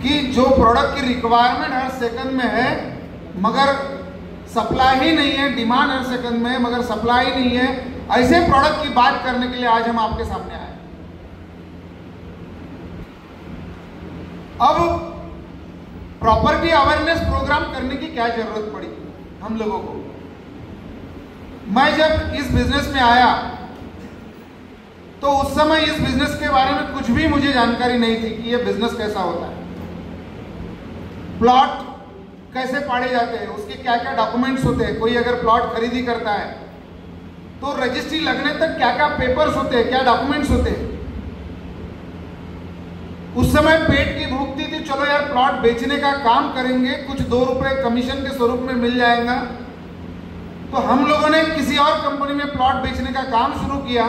कि जो प्रोडक्ट की रिक्वायरमेंट हर सेकंड में है मगर सप्लाई ही नहीं है, डिमांड हर सेकंड में है मगर सप्लाई नहीं है, ऐसे प्रोडक्ट की बात करने के लिए आज हम आपके सामने आए। अब प्रॉपर्टी अवेयरनेस प्रोग्राम करने की क्या जरूरत पड़ी हम लोगों को? मैं जब इस बिजनेस में आया तो उस समय इस बिजनेस के बारे में कुछ भी मुझे जानकारी नहीं थी कि यह बिजनेस कैसा होता है, प्लॉट कैसे पाड़े जाते हैं, उसके क्या क्या डॉक्यूमेंट्स होते हैं, कोई अगर प्लॉट खरीदी करता है तो रजिस्ट्री लगने तक क्या क्या पेपर्स होते हैं, क्या डॉक्यूमेंट्स होते हैं। उस समय पेट की भूख थी, चलो यार प्लॉट बेचने का काम करेंगे, कुछ 2 रुपए कमीशन के स्वरूप में मिल जाएगा। तो हम लोगों ने किसी और कंपनी में प्लॉट बेचने का काम शुरू किया।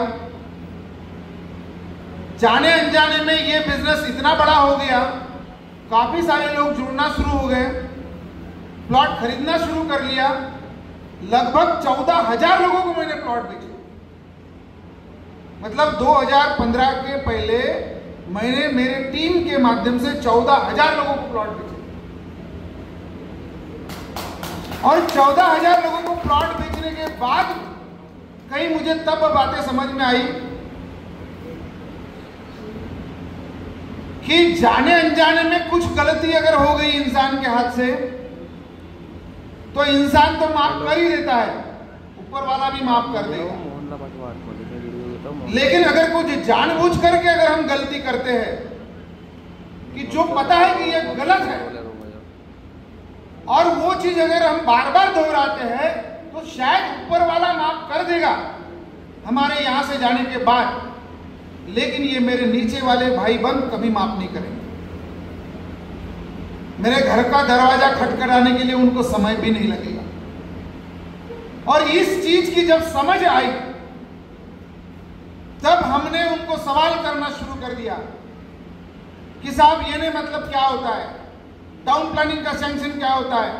जाने अनजाने में ये बिजनेस इतना बड़ा हो गया, काफी सारे लोग जुड़ना शुरू हो गए, प्लॉट खरीदना शुरू कर लिया। लगभग 14,000 लोगों को मैंने प्लॉट बेचे। मतलब 2015 के पहले मैंने मेरे टीम के माध्यम से 14,000 लोगों को प्लॉट बेचे और 14,000 लोगों को प्लॉट बेचने के बाद कहीं मुझे तब बातें समझ में आई कि जाने अनजाने में कुछ गलती अगर हो गई इंसान के हाथ से तो इंसान तो माफ कर ही देता है, ऊपर वाला भी माफ कर देगा। लेकिन अगर कुछ जानबूझ करके अगर हम गलती करते हैं कि जो पता है कि ये गलत है और वो चीज अगर हम बार बार दोहराते हैं तो शायद ऊपर वाला माफ कर देगा हमारे यहां से जाने के बाद, लेकिन ये मेरे नीचे वाले भाई बंद कभी माफ नहीं करेंगे। मेरे घर का दरवाजा खटखटाने के लिए उनको समय भी नहीं लगेगा। और इस चीज की जब समझ आई तब हमने उनको सवाल करना शुरू कर दिया कि साहब ये नहीं मतलब क्या होता है, टाउन प्लानिंग का सैंक्शन क्या होता है,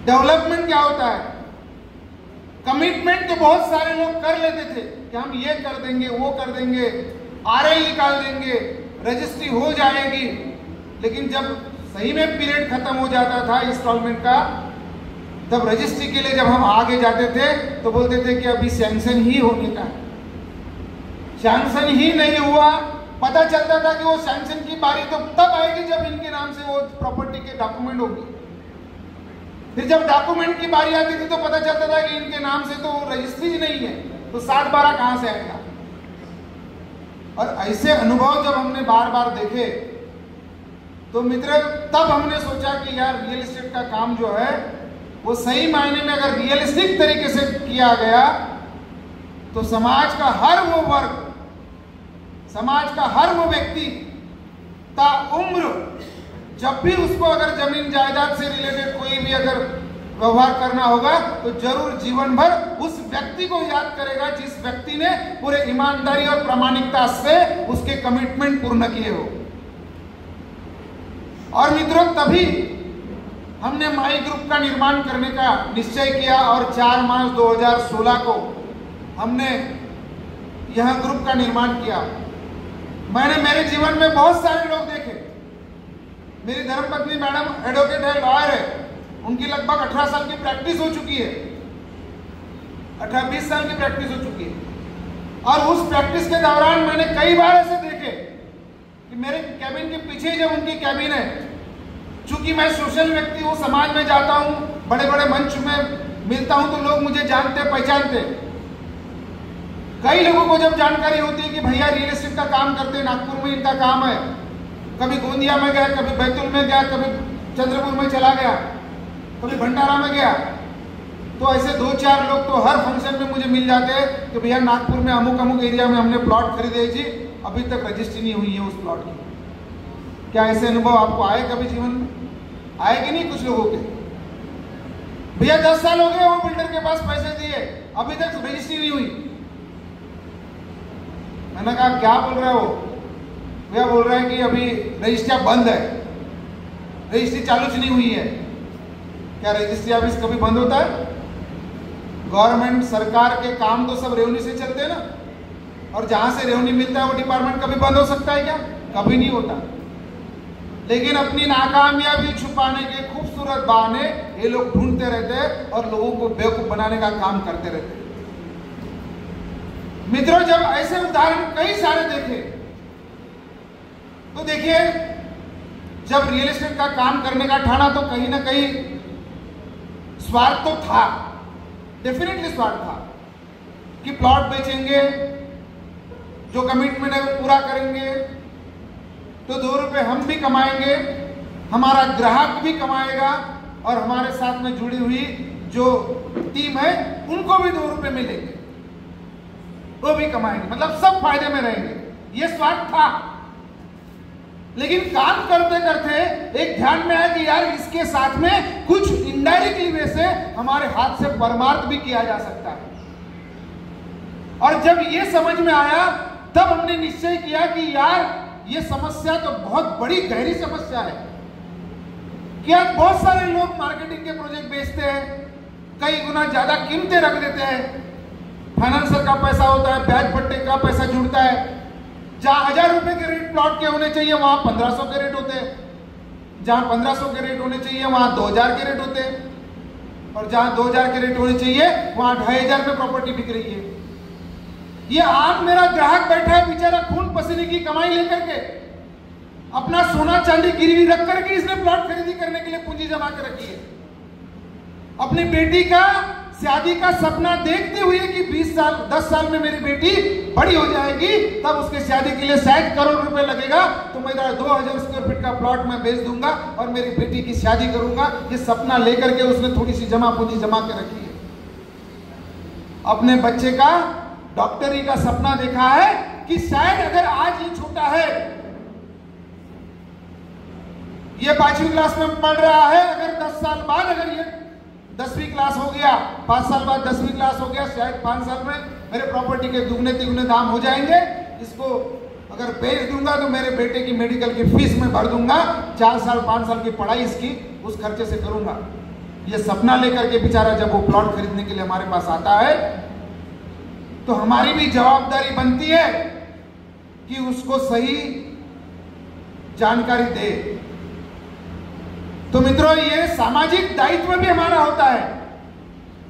डेवलपमेंट क्या होता है। कमिटमेंट तो बहुत सारे लोग कर लेते थे कि हम ये कर देंगे, वो कर देंगे, आरएल निकाल देंगे, रजिस्ट्री हो जाएगी। लेकिन जब सही में पीरियड खत्म हो जाता था इंस्टॉलमेंट का, तब रजिस्ट्री के लिए जब हम आगे जाते थे तो बोलते थे कि अभी सैंक्शन ही होने का है, सैंक्शन ही नहीं हुआ। पता चलता था कि वो सैंक्शन की बारी तो तब आएगी जब इनके नाम से वो प्रॉपर्टी के डॉक्यूमेंट होंगे। फिर जब डॉक्यूमेंट की बारी आती थी तो पता चलता था कि इनके नाम से तो रजिस्ट्री नहीं है, तो 60-12 कहां से आएगा। और ऐसे अनुभव जब हमने बार बार देखे तो मित्र तब हमने सोचा कि यार रियल एस्टेट का काम जो है वो सही मायने में अगर रियलिस्टिक तरीके से किया गया तो समाज का हर वो वर्ग, समाज का हर वो व्यक्ति ताउम्र जब भी उसको अगर जमीन जायदाद से रिलेटेड कोई भी अगर व्यवहार करना होगा तो जरूर जीवन भर उस व्यक्ति को याद करेगा जिस व्यक्ति ने पूरे ईमानदारी और प्रामाणिकता से उसके कमिटमेंट पूर्ण किए हो। और मित्रों तभी हमने माई ग्रुप का निर्माण करने का निश्चय किया और 4 मार्च 2016 को हमने यह ग्रुप का निर्माण किया। मैंने मेरे जीवन में बहुत सारे लोग देखे। मेरी धर्मपत्नी मैडम एडवोकेट है, लॉयर है, उनकी लगभग 18 साल की प्रैक्टिस हो चुकी है, 18-20 साल की प्रैक्टिस हो चुकी है। और उस प्रैक्टिस के दौरान मैंने कई बार ऐसे देखे कि मेरे कैबिन के पीछे जब उनकी कैबिन है, चूंकि मैं सोशल व्यक्ति हूँ, समाज में जाता हूँ, बड़े बड़े मंच में मिलता हूँ तो लोग मुझे जानते पहचानते। कई लोगों को जब जानकारी होती है कि भैया रियल एस्टेट का काम करते हैं, नागपुर में इनका काम है, कभी गोंदिया में गया, कभी बैतूल में गया, कभी चंद्रपुर में चला गया, कभी भंडारा में गया, तो ऐसे 2-4 लोग तो हर फंक्शन में मुझे मिल जाते हैं कि भैया नागपुर में अमुक अमुक एरिया में हमने प्लॉट खरीदे जी, अभी तक रजिस्ट्री नहीं हुई है उस प्लॉट की। क्या ऐसे अनुभव आपको आए कभी जीवन में? आए कि नहीं? कुछ लोगों के भैया 10 साल हो गए वो बिल्डर के पास पैसे दिए, अभी तक रजिस्ट्री नहीं हुई। मैंने कहा क्या बोल रहे हो? भैया बोल रहे हैं कि अभी रजिस्ट्री बंद है, रजिस्ट्री चालू नहीं हुई है। क्या रजिस्ट्री ऑफिस कभी बंद होता है? गवर्नमेंट सरकार के काम तो सब रेवेन्यू से चलते हैं ना। और जहां से रेवेन्यू मिलता है वो डिपार्टमेंट कभी बंद हो सकता है क्या? कभी नहीं होता। लेकिन अपनी नाकामयाबी छुपाने के खूबसूरत बहाने ये लोग ढूंढते रहते हैं और लोगों को बेवकूफ बनाने का काम करते रहते हैं। मित्रों, जब ऐसे उदाहरण कई सारे देखे तो देखिए, जब रियल एस्टेट का काम करने का ठाना तो कहीं ना कहीं स्वार्थ तो था, डेफिनेटली स्वार्थ था कि प्लॉट बेचेंगे, जो कमिटमेंट है वो पूरा करेंगे तो 2 रुपए हम भी कमाएंगे, हमारा ग्राहक भी कमाएगा और हमारे साथ में जुड़ी हुई जो टीम है उनको भी 2 रुपए मिलेंगे, वो भी कमाएंगे, मतलब सब फायदे में रहेंगे। ये स्वार्थ था। लेकिन काम करते करते एक ध्यान में आया कि यार इसके साथ में कुछ इनडायरेक्टली वे से हमारे हाथ से परमार्थ भी किया जा सकता है। और जब ये समझ में आया तब हमने निश्चय किया कि यार ये समस्या तो बहुत बड़ी गहरी समस्या है। क्या बहुत सारे लोग मार्केटिंग के प्रोजेक्ट बेचते हैं, कई गुना ज्यादा कीमतें रख देते हैं, फाइनेंसर का पैसा होता है, ब्याज पट्टे का पैसा जुड़ता है। जहां 1000 रुपए के रेट प्लॉट के होने चाहिए वहां 1500 के रेट होते हैं, जहां 1500 के रेट होने चाहिए वहां 2000 के रेट होते हैं, और जहां 2000 के रेट होने चाहिए वहां 2500 में प्रॉपर्टी बिक रही है। ये आम मेरा ग्राहक बैठा है बेचारा, खून पसीने की कमाई लेकर के, अपना सोना चांदी गिरवी रख करके इसने प्लॉट खरीदी करने के लिए पूंजी जमा कर रखी है। अपनी बेटी का शादी का सपना देखते हुए कि 20 साल 10 साल में मेरी बेटी बड़ी हो जाएगी, तब उसके शादी के लिए शायद करोड़ रुपए लगेगा, तो मेरा 2000 स्क्वायर फीट का प्लॉट मैं बेच दूंगा और मेरी बेटी की शादी करूंगा। ये सपना लेकर के उसने थोड़ी सी जमा पूंजी जमा के रखी है। अपने बच्चे का डॉक्टरी का सपना देखा है कि शायद अगर आज ये छोटा है, ये 5वीं क्लास में पढ़ रहा है, अगर 10 साल बाद अगर ये 10वीं क्लास हो गया, 5 साल बाद 10वीं क्लास हो गया, शायद 5 साल में मेरे प्रॉपर्टी के दुगने तिगुने दाम हो जाएंगे। इसको अगर बेच दूंगा तो मेरे बेटे की मेडिकल की फीस में भर दूंगा, 4 साल 5 साल की पढ़ाई इसकी उस खर्चे से करूंगा। ये सपना लेकर के बेचारा जब वो प्लॉट खरीदने के लिए हमारे पास आता है तो हमारी भी जवाबदारी बनती है कि उसको सही जानकारी दे। तो मित्रों, ये सामाजिक दायित्व भी हमारा होता है।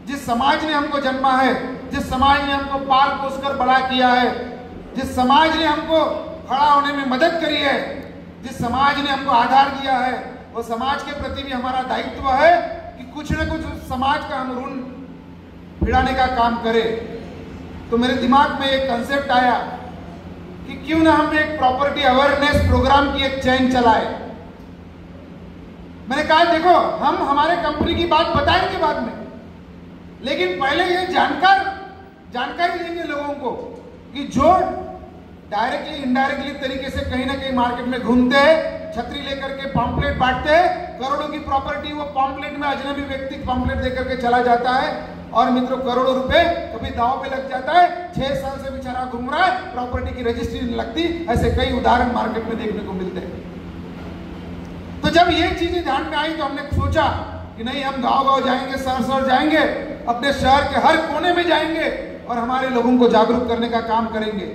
जिस समाज ने हमको जन्मा है, जिस समाज ने हमको पाल पोस कर बड़ा किया है, जिस समाज ने हमको खड़ा होने में मदद करी है, जिस समाज ने हमको आधार दिया है, वो समाज के प्रति भी हमारा दायित्व है कि कुछ न कुछ उस समाज का हम ऋण भिड़ाने का काम करें। तो मेरे दिमाग में एक कंसेप्ट आया कि क्यों ना हम एक प्रॉपर्टी अवेयरनेस प्रोग्राम की एक चैन चलाए। मैंने कहा देखो, हम हमारे कंपनी की बात बताएंगे बाद में, लेकिन पहले ये जानकारी देंगे लोगों को कि जो डायरेक्टली इनडायरेक्टली तरीके से कहीं ना कहीं मार्केट में घूमते हैं, छतरी लेकर के पॉम्पलेट बांटते हैं, करोड़ों की प्रॉपर्टी वो पॉम्पलेट में अजनबी व्यक्ति पॉम्पलेट देकर के चला जाता है और मित्रों करोड़ों रुपए कभी दांव पे लग जाता है। 6 साल से बेचारा घूम रहा है, प्रॉपर्टी की रजिस्ट्री नहीं लगती। ऐसे कई उदाहरण मार्केट में देखने को मिलते हैं। तो जब ये चीजें ध्यान में आई तो हमने सोचा कि नहीं, हम गांव-गांव जाएंगे, शहर जाएंगे, अपने शहर के हर कोने में जाएंगे और हमारे लोगों को जागरूक करने का काम करेंगे।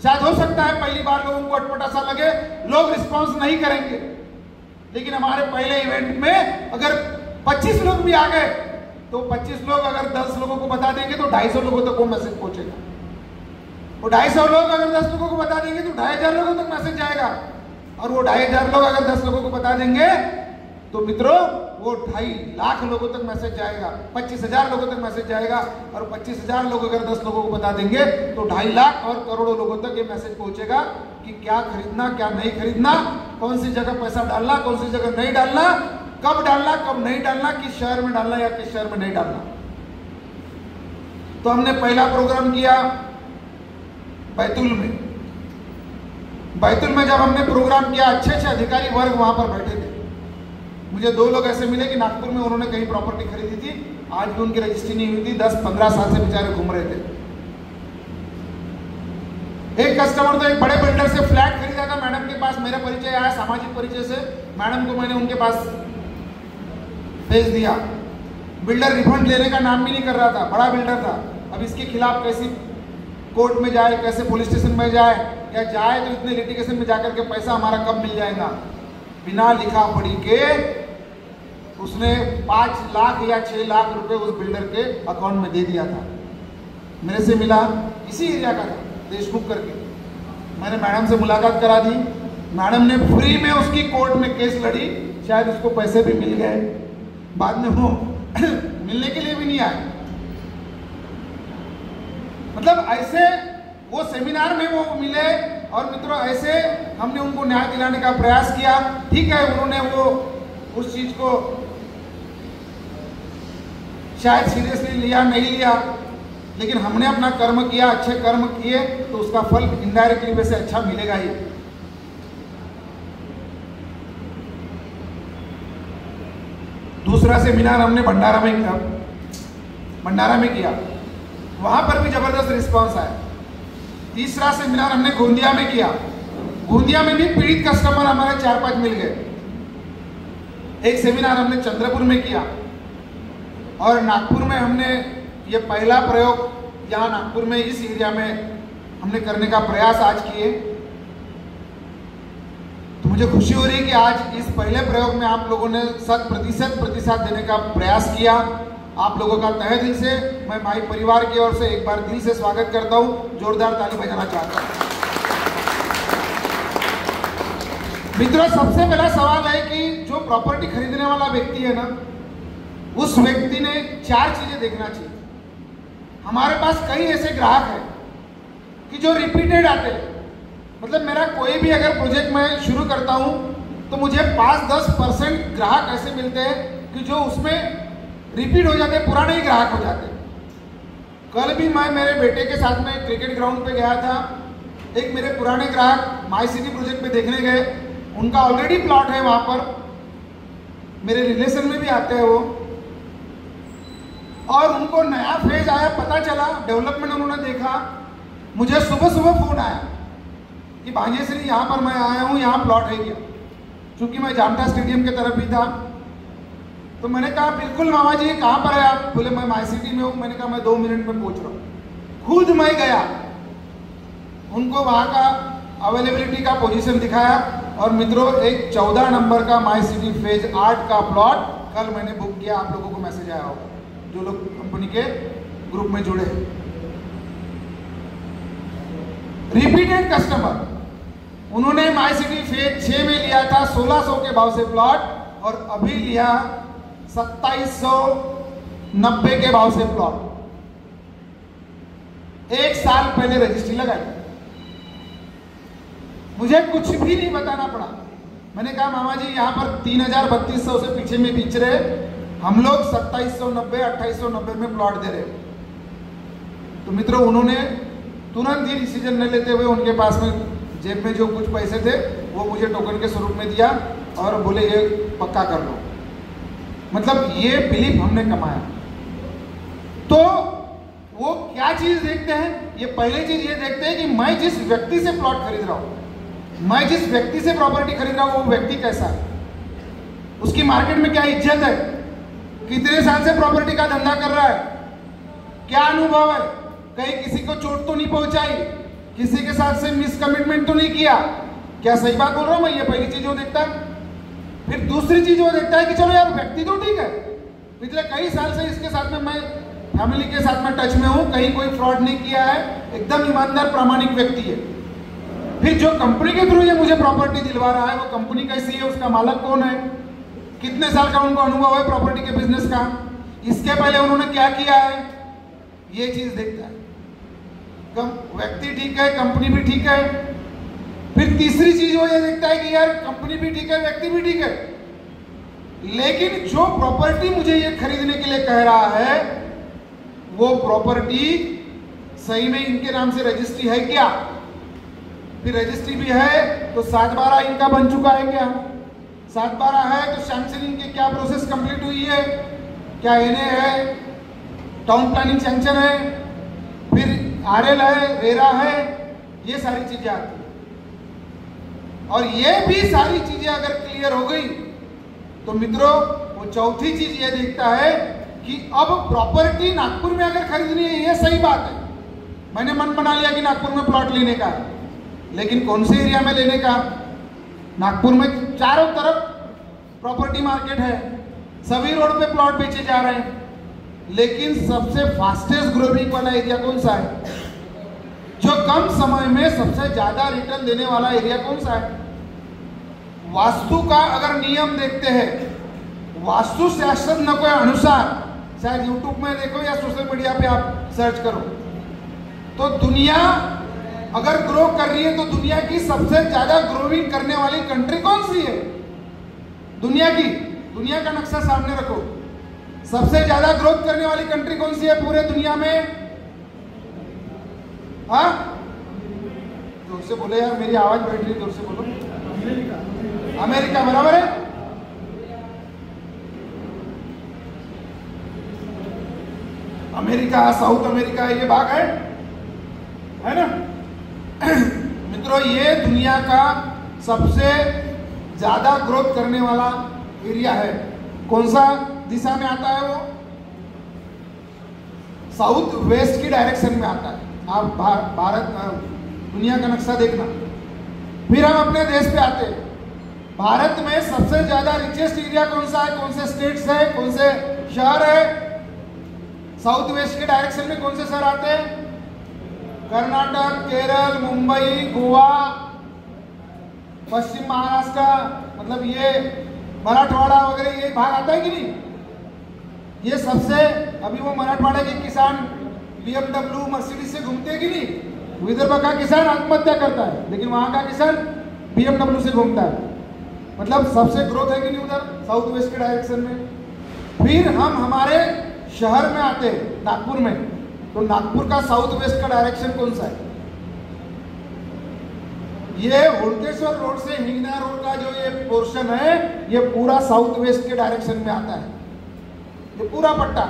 शायद हो सकता है पहली बार लोगों को अटपटा सा लगे, लोग रिस्पॉन्स नहीं करेंगे, लेकिन हमारे पहले इवेंट में अगर 25 लोग भी आ गए तो 25 लोग अगर 10 लोगों को बता देंगे तो 250 लोगों तक वो मैसेज पहुंचेगा। वो 250 लोग अगर 10 लोगों को बता देंगे तो 2500 लोगों तक मैसेज जाएगा, और वो 2500 लोग अगर 10 लोगों को बता देंगे तो मित्रों वो 2.5 लाख लोगों तक मैसेज जाएगा, 25,000 लोगों तक मैसेज जाएगा, और 25,000 लोग अगर 10 लोगों को बता देंगे तो 2.5 लाख और करोड़ों लोगों तक ये मैसेज पहुंचेगा कि क्या खरीदना क्या नहीं खरीदना, कौन सी जगह पैसा डालना, कौन सी जगह नहीं डालना, कब डालना कब नहीं डालना, किस शहर में डालना या किस शहर में नहीं डालना। तो हमने पहला प्रोग्राम किया बैतूल में। बैतूल में जब हमने प्रोग्राम किया, अच्छे अधिकारी वर्ग वहां पर बैठे थे। मुझे 2 लोग ऐसे मिले कि नागपुर में उन्होंने कहीं प्रॉपर्टी खरीदी थी, आज भी उनकी रजिस्ट्री नहीं हुई थी, 10-15 साल से बेचारे घूम रहे थे। एक कस्टमर तो एक बड़े बिल्डर से फ्लैट खरीदा था, मैडम के पास मेरा परिचय आया, सामाजिक परिचय से मैडम को मैंने उनके पास भेज दिया। बिल्डर रिफंड लेने का नाम भी नहीं कर रहा था, बड़ा बिल्डर था। अब इसके खिलाफ कैसी कोर्ट में जाए, कैसे पुलिस स्टेशन में जाए, या जाए तो इतने लिटिगेशन में जाकर के पैसा हमारा कब मिल जाएगा। बिना लिखा पढ़ी के उसने 5 लाख या 6 लाख रुपए उस बिल्डर के अकाउंट में दे दिया था। मेरे से मिला, इसी एरिया का था, देशमुख करके। मैंने मैडम से मुलाकात करा दी, मैडम ने फ्री में उसकी कोर्ट में केस लड़ी, शायद उसको पैसे भी मिल गए, बाद में वो मिलने के लिए भी नहीं आए। मतलब ऐसे वो सेमिनार में वो मिले, और मित्रों ऐसे हमने उनको न्याय दिलाने का प्रयास किया। ठीक है, उन्होंने वो उस चीज को शायद सीरियसली लिया नहीं लिया, लेकिन हमने अपना कर्म किया, अच्छे कर्म किए तो उसका फल इनडायरेक्टली वैसे अच्छा मिलेगा ही। दूसरा सेमिनार हमने भंडारा में किया, वहां पर भी जबरदस्त रिस्पांस आया। तीसरा सेमिनार हमने गोंदिया में किया, गोंदिया में भी पीड़ित कस्टमर हमारे 4-5 मिल गए। एक सेमिनार हमने चंद्रपुर में किया, और नागपुर में हमने ये पहला प्रयोग यहाँ नागपुर में इस एरिया में हमने करने का प्रयास आज किए। तो मुझे खुशी हो रही है कि आज इस पहले प्रयोग में आप लोगों ने 100% प्रतिशत देने का प्रयास किया। आप लोगों का तहे दिल से मैं माई परिवार की ओर से एक बार दिल से स्वागत करता हूं, जोरदार ताली बजाना चाहता हूं। मित्रों, सबसे पहला सवाल है कि जो प्रॉपर्टी खरीदने वाला व्यक्ति है ना, उस व्यक्ति ने 4 चीजें देखना चाहिए। हमारे पास कई ऐसे ग्राहक हैं कि जो रिपीटेड आते हैं। मतलब मेरा कोई भी अगर प्रोजेक्ट मैं शुरू करता हूं तो मुझे 5-10% ग्राहक ऐसे मिलते हैं कि जो उसमें रिपीट हो जाते, पुराने ही ग्राहक हो जाते। कल भी मैं मेरे बेटे के साथ में क्रिकेट ग्राउंड पे गया था, एक मेरे पुराने ग्राहक माई सिटी प्रोजेक्ट पे देखने गए। उनका ऑलरेडी प्लॉट है वहां पर, मेरे रिलेशन में भी आते हैं वो, और उनको नया फेज आया, पता चला, डेवलपमेंट उन्होंने देखा। मुझे सुबह सुबह फोन आया कि भाग्यश्री यहाँ पर मैं आया हूँ, यहाँ प्लॉट है क्या? क्योंकि मैं जामटा स्टेडियम के तरफ ही था। तो मैंने कहा बिल्कुल मामा जी, कहाँ पर है आप? बोले मैं माई सिटी में हूँ। मैंने कहा मैं 2 मिनट में पहुँच रहा हूँ। खुद मैं गया, उनको वहाँ का अवेलेबिलिटी का पोजीशन दिखाया, और मित्रों एक 14 नंबर का माई सिटी फेज 8 का प्लॉट कल मैंने बुक किया। आप लोगों को मैसेज आया होगा जो लोग कंपनी के ग्रुप में जुड़े। रिपीटेड कस्टमर, उन्होंने माई सिटी फेज 6 में लिया था 1600 के भाव से प्लॉट, और अभी लिया 2790 के भाव से प्लॉट। 1 साल पहले रजिस्ट्री लगाई, मुझे कुछ भी नहीं बताना पड़ा। मैंने कहा मामा जी यहाँ पर 3200 से पीछे में बेच रहे, हम लोग 2790 2890 में प्लॉट दे रहे। तो मित्रों, उन्होंने तुरंत ही डिसीजन न लेते हुए उनके पास में जेब में जो कुछ पैसे थे वो मुझे टोकन के स्वरूप में दिया, और बोले ये पक्का कर लो। मतलब ये बिलीफ हमने कमाया। तो वो क्या चीज देखते हैं? ये पहले चीज ये देखते हैं कि मैं जिस व्यक्ति से प्लॉट खरीद रहा हूं, मैं जिस व्यक्ति से प्रॉपर्टी खरीद रहा हूं, वो व्यक्ति कैसा है, उसकी मार्केट में क्या इज्जत है, कितने साल से प्रॉपर्टी का धंधा कर रहा है, क्या अनुभव है, कहीं किसी को चोट तो नहीं पहुंचाई, किसी के साथ से मिसकमिटमेंट तो नहीं किया। क्या सही बात बोल रहा हूं मैं? ये पहली चीज वो देखता है। फिर दूसरी चीज वो देखता है कि चलो यार व्यक्ति तो ठीक है, पिछले कई साल से इसके साथ में मैं फैमिली के साथ में टच में हूं, कहीं कोई फ्रॉड नहीं किया है, एकदम ईमानदार प्रामाणिक व्यक्ति है। फिर जो कंपनी के थ्रू ये मुझे प्रॉपर्टी दिलवा रहा है, वो कंपनी कैसी है, उसका मालक कौन है, कितने साल का उनको अनुभव है प्रॉपर्टी के बिजनेस का, इसके पहले उन्होंने क्या किया है, ये चीज देखता है। व्यक्ति ठीक है, कंपनी भी ठीक है। फिर तीसरी चीज वो ये देखता है कि यार कंपनी भी ठीक है, व्यक्ति भी ठीक है, लेकिन जो प्रॉपर्टी मुझे ये खरीदने के लिए कह रहा है, वो प्रॉपर्टी सही में इनके नाम से रजिस्ट्री है क्या? फिर रजिस्ट्री भी है तो 7/12 इनका बन चुका है क्या? 7/12 है तो सैंक्शनिंग की क्या प्रोसेस कंप्लीट हुई है, क्या एनए है, टाउन प्लानिंग सैंक्शन है, फिर आरएल है, रेरा है, ये सारी चीजें आती है। और ये भी सारी चीजें अगर क्लियर हो गई तो मित्रों वो चौथी चीज ये देखता है कि अब प्रॉपर्टी नागपुर में अगर खरीदनी है, ये सही बात है, मैंने मन बना लिया कि नागपुर में प्लॉट लेने का, लेकिन कौन से एरिया में लेने का? नागपुर में चारों तरफ प्रॉपर्टी मार्केट है, सभी रोड पे प्लॉट बेचे जा रहे हैं, लेकिन सबसे फास्टेस्ट ग्रोइंग वाला एरिया कौन सा है? जो कम समय में सबसे ज्यादा रिटर्न देने वाला एरिया कौन सा है? वास्तु का अगर नियम देखते हैं, वास्तु शास्त्र के अनुसार, शायद यूट्यूब में देखो या सोशल मीडिया पे आप सर्च करो, तो दुनिया अगर ग्रो कर रही है तो दुनिया की सबसे ज्यादा ग्रोइंग करने वाली कंट्री कौन सी है? दुनिया का नक्शा सामने रखो, सबसे ज्यादा ग्रोथ करने वाली कंट्री कौन सी है पूरे दुनिया में? हाँ, जोर से बोले यार, मेरी आवाज बैठ रही, जोर से बोलो। अमेरिका बराबर है। अमेरिका, साउथ अमेरिका, ये भाग है ना मित्रों? ये दुनिया का सबसे ज्यादा ग्रोथ करने वाला एरिया है। कौन सा दिशा में आता है वो? साउथ वेस्ट की डायरेक्शन में आता है। आप भारत दुनिया का नक्शा देखना। फिर हम अपने देश पे आते हैं। भारत में सबसे ज्यादा रिचेस्ट एरिया कौन सा है? कौन से स्टेट्स है, कौन से शहर है? साउथ वेस्ट के डायरेक्शन में कौन से शहर आते हैं? कर्नाटक, केरल, मुंबई, गोवा, पश्चिम महाराष्ट्र, मतलब ये मराठवाड़ा वगैरह, ये भाग आता है कि नहीं? ये सबसे, अभी वो मराठवाड़ा के किसान BMW मर्सिडीज से घूमते हैं कि नहीं? विदर्भ का किसान आत्महत्या करता है, लेकिन वहां का किसान BMW से घूमता है। मतलब सबसे ग्रोथ है कि नहीं उधर साउथ वेस्ट के डायरेक्शन में। फिर हम हमारे शहर में आते हैं, नागपुर में, तो नागपुर का साउथ वेस्ट का डायरेक्शन कौन सा है? ये हुड़केश्वर रोड से हिंगना रोड का जो ये पोर्शन है, ये पूरा साउथ वेस्ट के डायरेक्शन में आता है, ये पूरा पट्टा।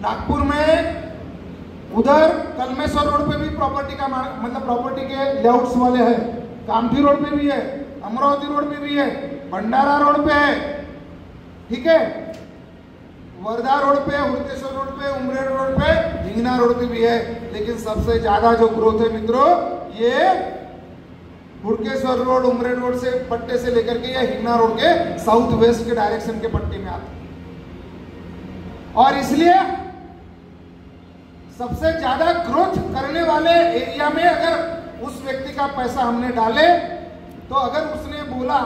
नागपुर में उधर कलमेश्वर रोड पे भी प्रॉपर्टी का मतलब प्रॉपर्टी के लेआउट्स वाले हैं, कामठी रोड पे भी है, अमरावती रोड पे भी है, भंडारा रोड पे है, ठीक है, वर्धा रोड पे, हुड़केश्वर रोड पे, उमरेड रोड पे, हिंगना रोड पे भी है। लेकिन सबसे ज्यादा जो ग्रोथ है मित्रों, ये हुड़केश्वर रोड, उमरेड रोड से पट्टे से लेकर के या हिंगना रोड के साउथ वेस्ट के डायरेक्शन के पट्टे में आता है। और इसलिए सबसे ज्यादा ग्रोथ करने वाले एरिया में अगर उस व्यक्ति का पैसा हमने डाले, तो अगर उसने बोला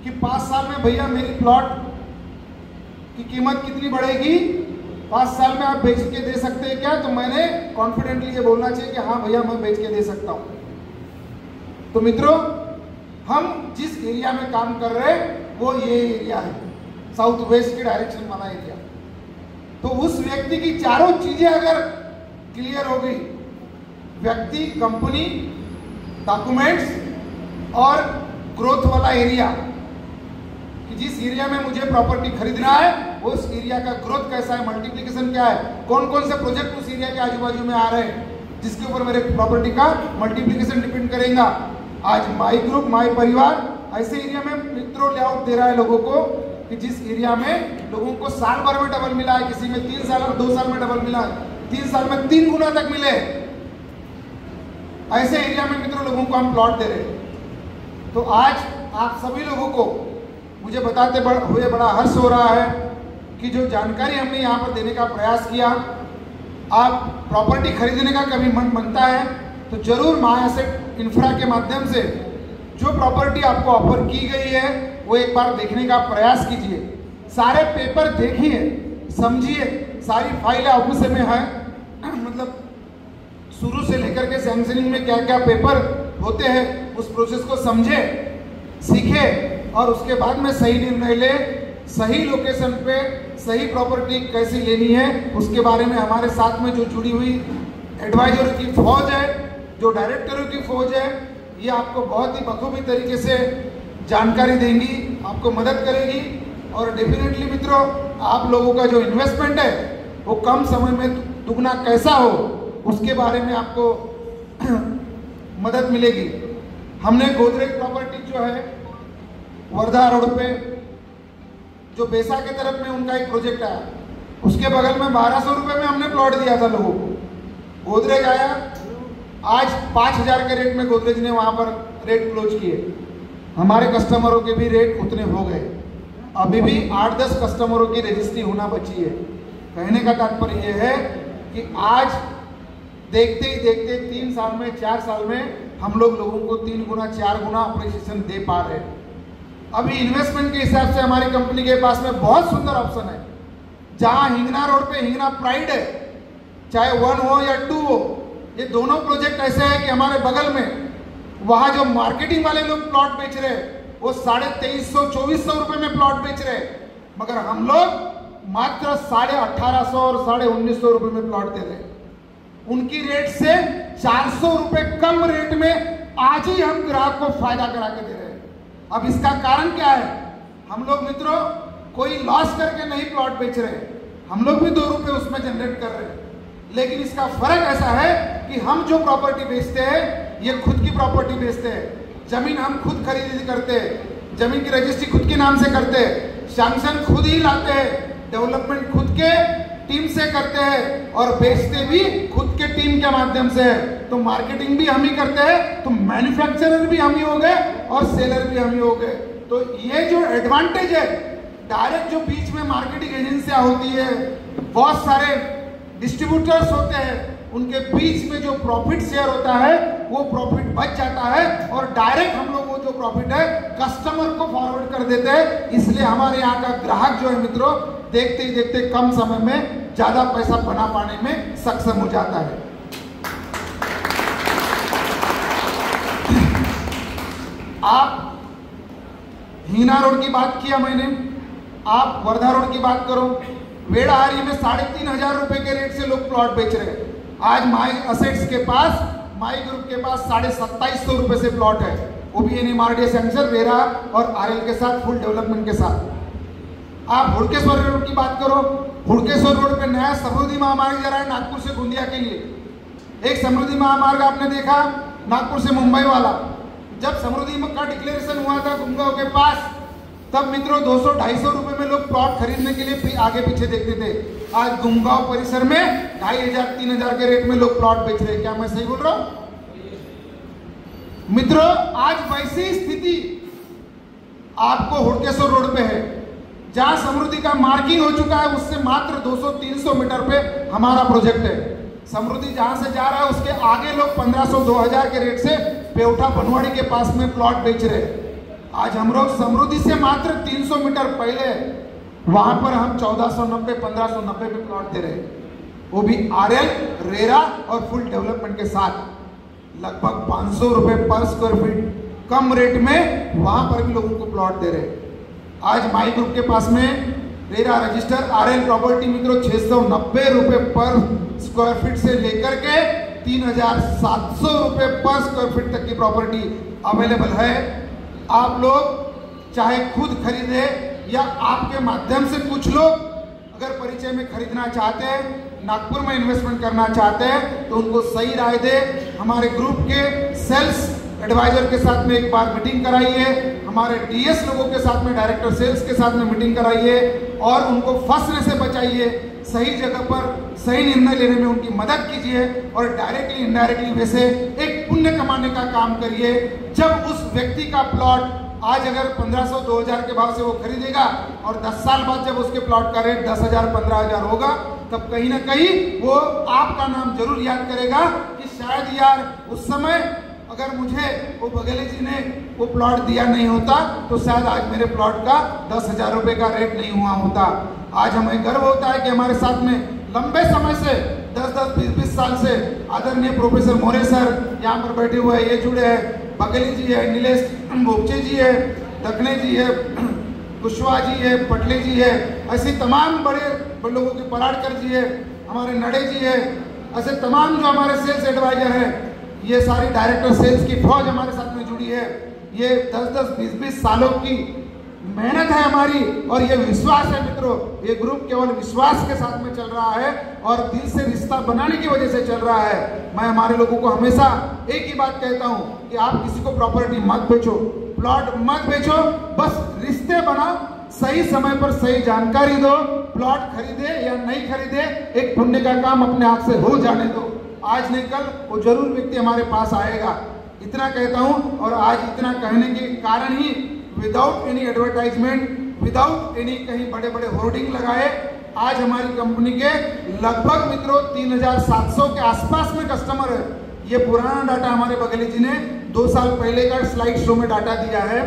कि 5 साल में भैया मेरी प्लॉट की कीमत कितनी बढ़ेगी, 5 साल में आप बेच के दे सकते हैं क्या, तो मैंने कॉन्फिडेंटली ये बोलना चाहिए कि हाँ भैया मैं बेच के दे सकता हूं। तो मित्रों, हम जिस एरिया में काम कर रहे हैं वो ये एरिया है, साउथ वेस्ट के डायरेक्शन वाला एरिया। तो उस व्यक्ति की चारों चीजें अगर क्लियर हो गई, व्यक्ति, कंपनी, डॉक्यूमेंट्स और ग्रोथ वाला एरिया, कि जिस एरिया में मुझे प्रॉपर्टी खरीदना है उस एरिया का ग्रोथ कैसा है, मल्टीप्लिकेशन क्या है, कौन कौन से प्रोजेक्ट उस एरिया के आजू बाजू में आ रहे हैं जिसके ऊपर मेरे प्रॉपर्टी का मल्टीप्लिकेशन डिपेंड करेगा। आज माई ग्रुप, माई परिवार ऐसे एरिया में मित्रों लेआउट दे रहा है लोगों को कि जिस एरिया में लोगों को साल भर में डबल मिला है, किसी में 3 साल और 2 साल में डबल मिला है, 3 साल में 3 गुना तक मिले, ऐसे एरिया में मित्रों लोगों को हम प्लॉट दे रहे हैं। तो आज आप सभी लोगों को मुझे बताते हुए बड़ा हर्ष हो रहा है कि जो जानकारी हमने यहाँ पर देने का प्रयास किया, आप प्रॉपर्टी खरीदने का कभी मन बनता है तो जरूर माय एसेट इंफ्रा के माध्यम से जो प्रॉपर्टी आपको ऑफर की गई है वो एक बार देखने का प्रयास कीजिए। सारे पेपर देखिए, समझिए, सारी फाइलें ऑफिस में है मतलब शुरू से लेकर के सैंक्शनिंग में क्या क्या पेपर होते हैं उस प्रोसेस को समझे, सीखे और उसके बाद में सही निर्णय ले। सही लोकेशन पे सही प्रॉपर्टी कैसी लेनी है उसके बारे में हमारे साथ में जो जुड़ी हुई एडवाइजरों की फौज है, जो डायरेक्टरों की फौज है, ये आपको बहुत ही बखूबी तरीके से जानकारी देंगी, आपको मदद करेगी। और डेफिनेटली मित्रों, आप लोगों का जो इन्वेस्टमेंट है वो कम समय में दुगना कैसा हो उसके बारे में आपको मदद मिलेगी। हमने गोदरेज प्रॉपर्टी जो है वर्धा रोड पे जो बेसा के तरफ में उनका एक प्रोजेक्ट आया, उसके बगल में 1200 रुपये में हमने प्लॉट दिया था लोगों को। गोदरेज आया, आज 5,000 के रेट में गोदरेज ने वहां पर रेट क्लोज किए। हमारे कस्टमरों के भी रेट उतने हो गए। अभी भी 8-10 कस्टमरों की रजिस्ट्री होना बची है। कहने का तात्पर्य यह है कि आज देखते ही देखते 3 साल में 4 साल में हम लोगों को 3 गुना 4 गुना अप्रिसिएशन दे पा रहे हैं। अभी इन्वेस्टमेंट के हिसाब से हमारी कंपनी के पास में बहुत सुंदर ऑप्शन है। जहां हिंगना रोड पे हिंगना प्राइड है, चाहे 1 हो या 2 हो, ये दोनों प्रोजेक्ट ऐसे हैं कि हमारे बगल में वहां जो मार्केटिंग वाले लोग प्लॉट बेच रहे हैं वो 2350-2400 रुपए में प्लॉट बेच रहे हैं, मगर हम लोग मात्र 1850 और 1950 रुपए में प्लॉट दे रहे हैं। उनकी रेट से 400 रुपए कम रेट में आज ही हम ग्राहक को फायदा करा के दे रहे हैं। अब इसका कारण क्या है? हम लोग मित्रों कोई लॉस करके नहीं प्लॉट बेच रहे, हम लोग भी 2 रुपए उसमें जनरेट कर रहे हैं, लेकिन इसका फर्क ऐसा है कि हम जो प्रॉपर्टी बेचते हैं ये खुद की प्रॉपर्टी बेचते हैं। जमीन हम खुद खरीदी करते हैं, जमीन की रजिस्ट्री खुद के नाम से करते हैं, सैंक्शन खुद ही लाते हैं, डेवलपमेंट खुद के टीम से करते हैं और बेचते भी खुद के टीम के माध्यम से है। तो मार्केटिंग भी हम ही करते हैं, तो मैन्युफैक्चरर भी हम ही हो गए और सेलर भी हम ही हो गए। तो ये जो एडवांटेज है, डायरेक्ट जो बीच में मार्केटिंग एजेंसियां होती है, बहुत सारे डिस्ट्रीब्यूटर्स होते हैं, उनके बीच में जो प्रॉफिट शेयर होता है वो प्रॉफिट बच जाता है और डायरेक्ट हम लोग वो जो प्रॉफिट है कस्टमर को फॉरवर्ड कर देते हैं। इसलिए हमारे यहाँ का ग्राहक जो है मित्रों देखते ही देखते कम समय में ज्यादा पैसा बना पाने में सक्षम हो जाता है। आप हिंगना रोड की बात किया मैंने, आप वर्धा रोड की बात करो, वेड़ाहारी में 3,500 रुपए के रेट से लोग प्लॉट बेच रहे हैं। आज माई असेट्स के पास, माई ग्रुप के पास 2,750 रुपए से प्लॉट है, वो भी एनएमआरडीए सेंसर, रेरा और आरएल के साथ, फुल डेवलपमेंट के साथ। आप हुड़केश्वर रोड की बात करो, हुड़केश्वर रोड पे नया समृद्धि महामार्ग जा रहा है नागपुर से गोंदिया के लिए। एक समृद्धि महामार्ग आपने देखा नागपुर से मुंबई वाला, जब समृद्धि का डिक्लेरेशन हुआ था गुमगांव के पास, तब मित्रों 200-250 रुपए में लोग प्लॉट खरीदने के लिए आगे पीछे देखते थे। आज गुमगांव परिसर में 2,500-3,000 के रेट में लोग प्लॉट बेच रहे हैं। क्या मैं सही बोल रहा हूं मित्रों? आज वैसी स्थिति आपको हुड़केश्वर रोड पे है, जहां समृद्धि का मार्किंग हो चुका है, उससे मात्र 200-300 मीटर पे हमारा प्रोजेक्ट है। समृद्धि जहां से जा रहा है उसके आगे लोग 1,500-2,000 के रेट से पेवठा बनवाड़ी के पास में प्लॉट बेच रहे हैं। आज हम लोग समृद्धि से मात्र 300 मीटर पहले वहां पर हम 1,490-1,590 पे प्लॉट दे रहे हैं, वो भी आरएल, रेरा और फुल डेवलपमेंट के साथ। लगभग 500 रुपए पर स्क्वायर फीट कम रेट में वहां पर भी लोगों को प्लॉट दे रहे हैं। आज माई ग्रुप के पास में रेरा रजिस्टर आरएल प्रॉपर्टी मित्रों 690 रुपए पर स्क्वायर फीट से लेकर के 3,700 रुपए पर स्क्वायर फीट तक की प्रॉपर्टी अवेलेबल है। आप लोग चाहे खुद खरीदे या आपके माध्यम से कुछ लोग अगर परिचय में खरीदना चाहते हैं, नागपुर में इन्वेस्टमेंट करना चाहते हैं, तो उनको सही राय दे। हमारे ग्रुप के सेल्स एडवाइजर के साथ में एक बार मीटिंग कराइए, हमारे डीएस लोगों के साथ में, डायरेक्टर सेल्स के साथ में मीटिंग कराइए और उनको फंसने से बचाइए। सही जगह पर सही निर्णय लेने में उनकी मदद कीजिए और डायरेक्टली इनडायरेक्टली वैसे एक पुण्य कमाने का काम करिए। जब उस व्यक्ति का प्लॉट आज अगर 1,500-2,000 के भाव से वो खरीदेगा और 10 साल बाद जब उसके प्लॉट का रेट 10,000-15,000 होगा, तब कहीं ना कहीं वो आपका नाम जरूर याद करेगा कि शायद यार उस समय अगर मुझे वो बघेले जी ने वो प्लॉट दिया नहीं होता तो शायद आज मेरे प्लॉट का 10,000 रुपए का रेट नहीं हुआ होता। आज हमें गर्व होता है कि हमारे साथ में लंबे समय से 10-10, 20-20 साल से आदरणीय प्रोफेसर मोरे सर यहाँ पर बैठे हुए हैं, ये जुड़े हैं, बघेली जी है, नीलेश बोपचे जी है, दखने जी है, कुशवाहा जी है, पटले जी है, ऐसे तमाम बड़े लोगों के पराड़कर जी है, हमारे नड़े जी है, ऐसे तमाम जो हमारे सेल्स एडवाइजर है, ये सारी डायरेक्टर सेल्स की फौज हमारे साथ में जुड़ी है। ये 10-10, 20-20 सालों की मेहनत है हमारी और ये विश्वास है मित्रों। ये ग्रुप केवल विश्वास के साथ में चल रहा है और दिल से रिश्ता बनाने की वजह से चल रहा है। मैं हमारे लोगों को हमेशा एक ही बात कहता हूँ कि आप किसी को प्रॉपर्टी मत बेचो, प्लॉट मत बेचो, बस रिश्ते बनाओ, सही समय पर सही जानकारी दो। प्लॉट खरीदे या नहीं खरीदे, एक पुण्य का काम अपने हाथ से हो जाने दो। आज नहीं कल वो जरूर व्यक्ति हमारे पास आएगा। इतना कहता हूं, और आज इतना कहने के कारण ही without any advertisement, without any कहीं बड़े बड़े होर्डिंग लगाए, आज हमारी कंपनी के लगभग मित्रों 3700 के आसपास में कस्टमर है। ये पुराना डाटा हमारे बघेली जी ने 2 साल पहले का स्लाइड शो में डाटा दिया है।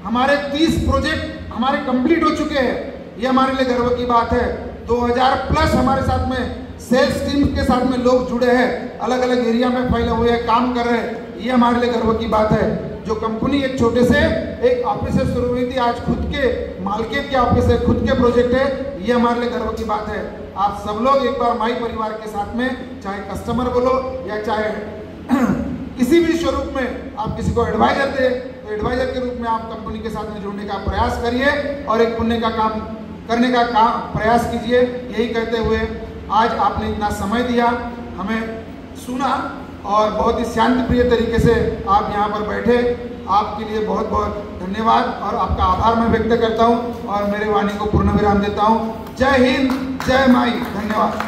हमारे 30 प्रोजेक्ट हमारे कंप्लीट हो चुके हैं, ये हमारे लिए गर्व की बात है। 2000 प्लस हमारे साथ में सेल्स टीम के साथ में लोग जुड़े हैं, अलग अलग एरिया में फैले हुए हैं, काम कर रहे हैं, ये हमारे लिए गर्व की बात है। जो कंपनी एक छोटे से एक ऑफिस से शुरू हुई थी, आज खुद के मार्केट के ऑफिस है, खुद के प्रोजेक्ट है, ये हमारे लिए गर्व की बात है। आप सब लोग एक बार माई परिवार के साथ में, चाहे कस्टमर बोलो या चाहे किसी भी स्वरूप में आप किसी को एडवाइजर दे, तो एडवाइजर के रूप में आप कंपनी के साथ में जुड़ने का प्रयास करिए और एक पुण्य का काम करने का प्रयास कीजिए। यही कहते हुए आज आपने इतना समय दिया, हमें सुना और बहुत ही शांति प्रिय तरीके से आप यहाँ पर बैठे, आपके लिए बहुत बहुत धन्यवाद और आपका आभार मैं व्यक्त करता हूँ और मेरे वाणी को पूर्ण विराम देता हूँ। जय हिंद, जय माई, धन्यवाद।